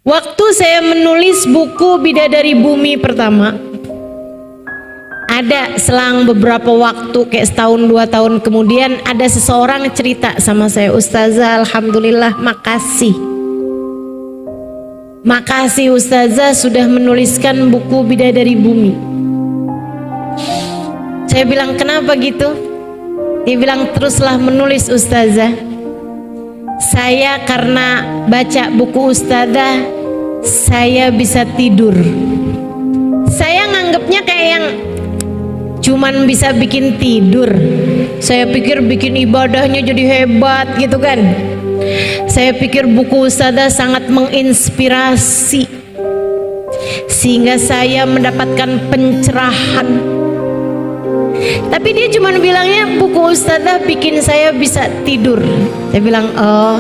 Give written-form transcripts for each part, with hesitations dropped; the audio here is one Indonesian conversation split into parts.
Waktu saya menulis buku Bidadari Bumi pertama, ada selang beberapa waktu, kayak setahun 2 tahun kemudian, ada seseorang cerita sama saya, "Ustazah, alhamdulillah, makasih. Makasih Ustazah sudah menuliskan buku Bidadari Bumi." Saya bilang, "Kenapa gitu?" Dia bilang, "Teruslah menulis Ustazah. Saya karena baca buku Ustazah, saya bisa tidur." Saya nganggapnya kayak yang cuman bisa bikin tidur. Saya pikir bikin ibadahnya jadi hebat gitu kan. Saya pikir buku Ustazah sangat menginspirasi sehingga saya mendapatkan pencerahan. Tapi dia cuma bilangnya buku Ustazah bikin saya bisa tidur. Saya bilang, "Oh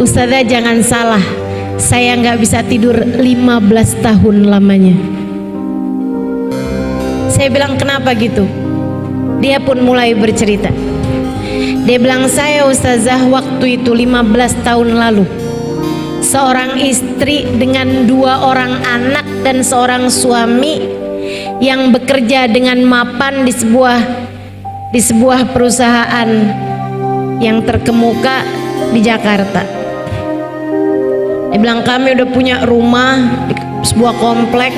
Ustazah jangan salah, saya nggak bisa tidur 15 tahun lamanya." Saya bilang, "Kenapa gitu?" Dia pun mulai bercerita. Dia bilang, "Saya Ustazah waktu itu 15 tahun lalu, seorang istri dengan 2 orang anak dan seorang suami yang bekerja dengan mapan di sebuah perusahaan yang terkemuka di Jakarta." Dia bilang, "Kami udah punya rumah di sebuah komplek,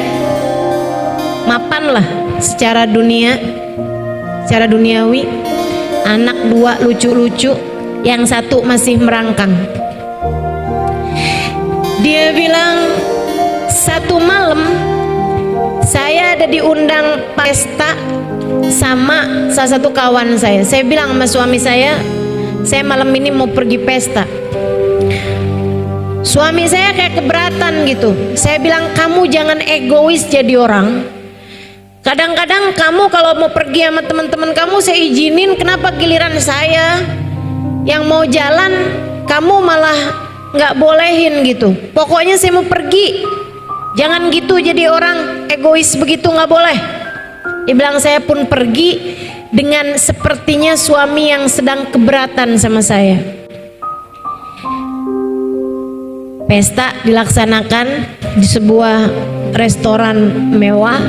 mapan lah secara duniawi, anak 2 lucu-lucu, yang 1 masih merangkang." Dia bilang, "Satu malam saya ada diundang pesta sama salah satu kawan saya. Saya bilang sama suami saya malam ini mau pergi pesta." Suami saya kayak keberatan gitu. Saya bilang, "Kamu jangan egois jadi orang. Kadang-kadang kamu kalau mau pergi sama teman-teman kamu saya izinin, kenapa giliran saya yang mau jalan kamu malah nggak bolehin gitu. Pokoknya saya mau pergi, jangan gitu jadi orang egois begitu, nggak boleh." Dia bilang, saya pun pergi dengan sepertinya suami yang sedang keberatan sama saya. Pesta dilaksanakan di sebuah restoran mewah.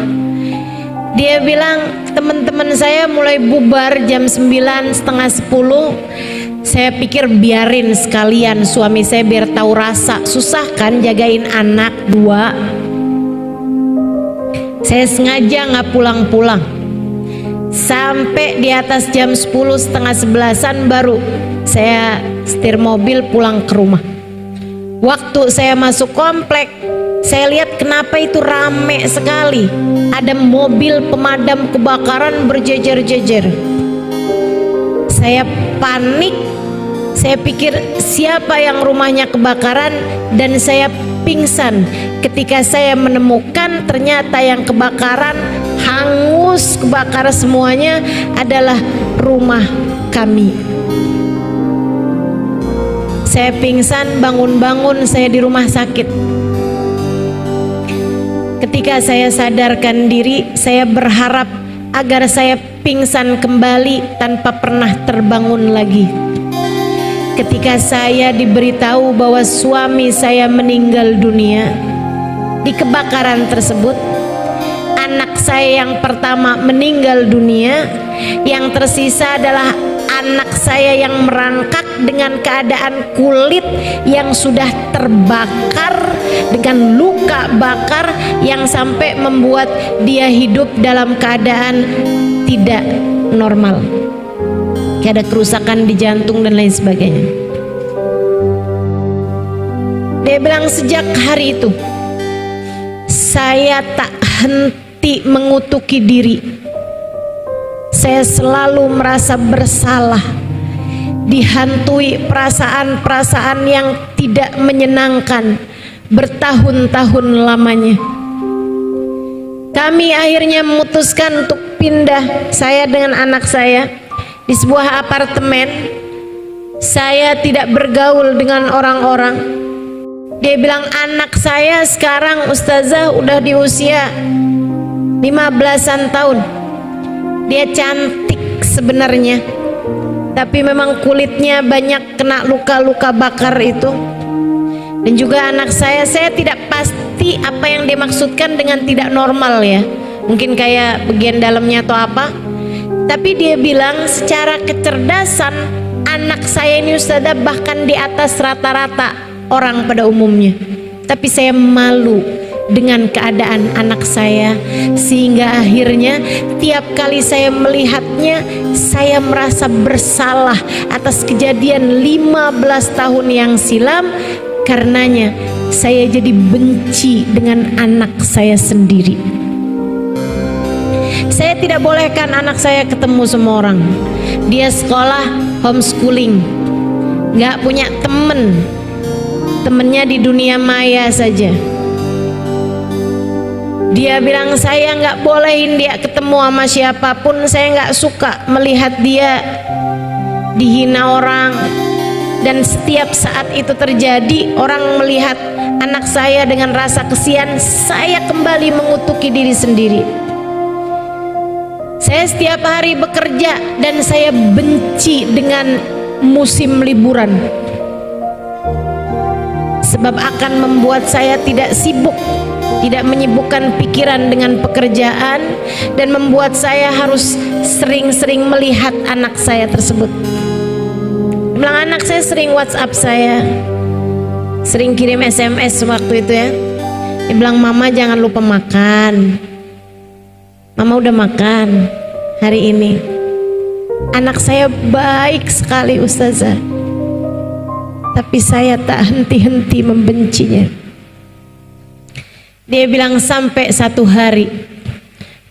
Dia bilang, teman-teman saya mulai bubar jam 9, setengah 10. Saya pikir biarin sekalian suami saya biar tahu rasa. Susah kan jagain anak 2. Saya sengaja nggak pulang-pulang. Sampai di atas jam 10, setengah 11-an baru saya setir mobil pulang ke rumah. Waktu saya masuk komplek, saya lihat kenapa itu rame sekali. Ada mobil pemadam kebakaran berjejer-jejer. Saya panik. Saya pikir siapa yang rumahnya kebakaran, dan saya pingsan ketika saya menemukan ternyata yang kebakaran, hangus, kebakar semuanya adalah rumah kami. Saya pingsan, bangun-bangun saya di rumah sakit. Ketika saya sadarkan diri, saya berharap agar saya pingsan kembali tanpa pernah terbangun lagi. Ketika saya diberitahu bahwa suami saya meninggal dunia di kebakaran tersebut, anak saya yang pertama meninggal dunia, yang tersisa adalah anak saya yang merangkak dengan keadaan kulit yang sudah terbakar dengan luka bakar yang sampai membuat dia hidup dalam keadaan tidak normal, kayak ada kerusakan di jantung dan lain sebagainya. Dia bilang, sejak hari itu saya tak henti mengutuki diri. Saya selalu merasa bersalah, dihantui perasaan-perasaan yang tidak menyenangkan bertahun-tahun lamanya. Kami akhirnya memutuskan untuk pindah, saya dengan anak saya, di sebuah apartemen. Saya tidak bergaul dengan orang-orang. Dia bilang, anak saya sekarang Ustazah udah di usia 15-an tahun. Dia cantik sebenarnya, tapi memang kulitnya banyak kena luka-luka bakar itu. Dan juga anak saya tidak pasti apa yang dia maksudkan dengan tidak normal ya. Mungkin kayak bagian dalamnya atau apa. Tapi dia bilang secara kecerdasan anak saya ini Ustazah bahkan di atas rata-rata orang pada umumnya. Tapi saya malu dengan keadaan anak saya, sehingga akhirnya tiap kali saya melihatnya saya merasa bersalah atas kejadian 15 tahun yang silam. Karenanya saya jadi benci dengan anak saya sendiri. Saya tidak bolehkan anak saya ketemu semua orang. Dia sekolah homeschooling, gak punya temen, temennya di dunia maya saja. Dia bilang saya nggak bolehin dia ketemu sama siapapun. Saya nggak suka melihat dia dihina orang. Dan setiap saat itu terjadi, orang melihat anak saya dengan rasa kesian, saya kembali mengutuki diri sendiri. Saya setiap hari bekerja dan saya benci dengan musim liburan, sebab akan membuat saya tidak sibuk, tidak menyibukkan pikiran dengan pekerjaan, dan membuat saya harus sering-sering melihat anak saya tersebut. Bilang anak saya sering WhatsApp saya, sering kirim SMS waktu itu ya. Dia bilang, mama jangan lupa makan. Mama udah makan hari ini. Anak saya baik sekali Ustazah, tapi saya tak henti-henti membencinya. Dia bilang sampai satu hari,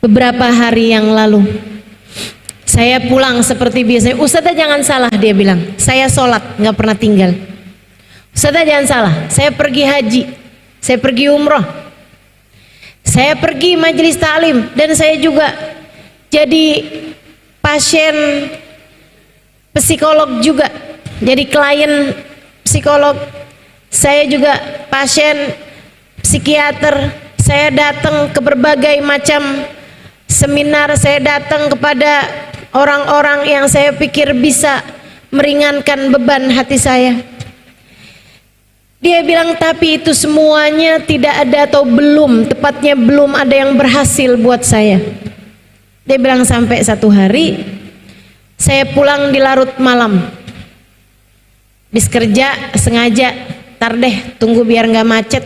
beberapa hari yang lalu, saya pulang seperti biasa. Ustazah jangan salah, dia bilang, saya sholat nggak pernah tinggal. Ustazah jangan salah, saya pergi haji, saya pergi umroh, saya pergi majelis taklim, dan saya juga jadi pasien psikolog juga, jadi klien psikolog. Saya juga pasien psikiater. Saya datang ke berbagai macam seminar, saya datang kepada orang-orang yang saya pikir bisa meringankan beban hati saya. Dia bilang tapi itu semuanya tidak ada, atau belum, tepatnya belum ada yang berhasil buat saya. Dia bilang sampai satu hari saya pulang di larut malam, habis kerja sengaja, tar deh tunggu biar nggak macet.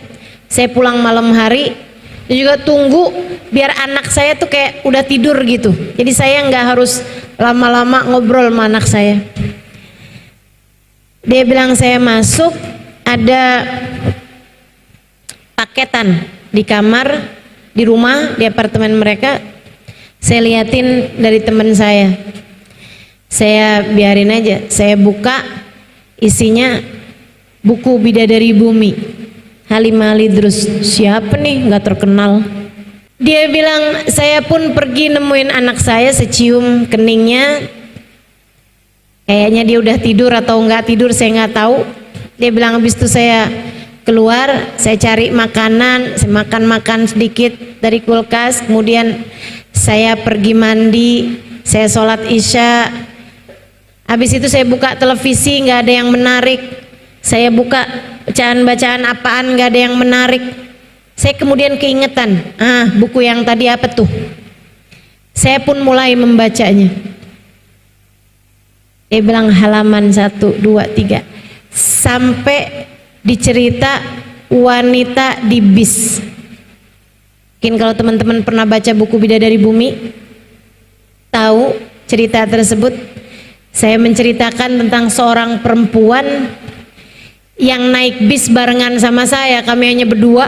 Saya pulang malam hari, dan juga tunggu biar anak saya tuh kayak udah tidur gitu. Jadi saya nggak harus lama-lama ngobrol sama anak saya. Dia bilang saya masuk, ada paketan di kamar, di rumah, di apartemen mereka. Saya liatin dari teman saya. Saya biarin aja. Saya buka, isinya buku Bidadari Bumi, Halimah Lidrus. Siapa nih, nggak terkenal. Dia bilang saya pun pergi nemuin anak saya, secium keningnya, kayaknya dia udah tidur atau nggak tidur, saya nggak tahu. Dia bilang habis itu saya keluar, saya cari makanan, saya makan sedikit dari kulkas, kemudian saya pergi mandi, saya sholat isya. Habis itu saya buka televisi, nggak ada yang menarik. Saya buka bacaan-bacaan apaan, nggak ada yang menarik. Saya kemudian keingetan, buku yang tadi apa tuh? Saya pun mulai membacanya. Dia bilang halaman 1, 2, 3, sampai dicerita wanita di bis. Mungkin kalau teman-teman pernah baca buku Bidadari Bumi, tahu cerita tersebut. Saya menceritakan tentang seorang perempuan yang naik bis barengan sama saya, kami hanya berdua.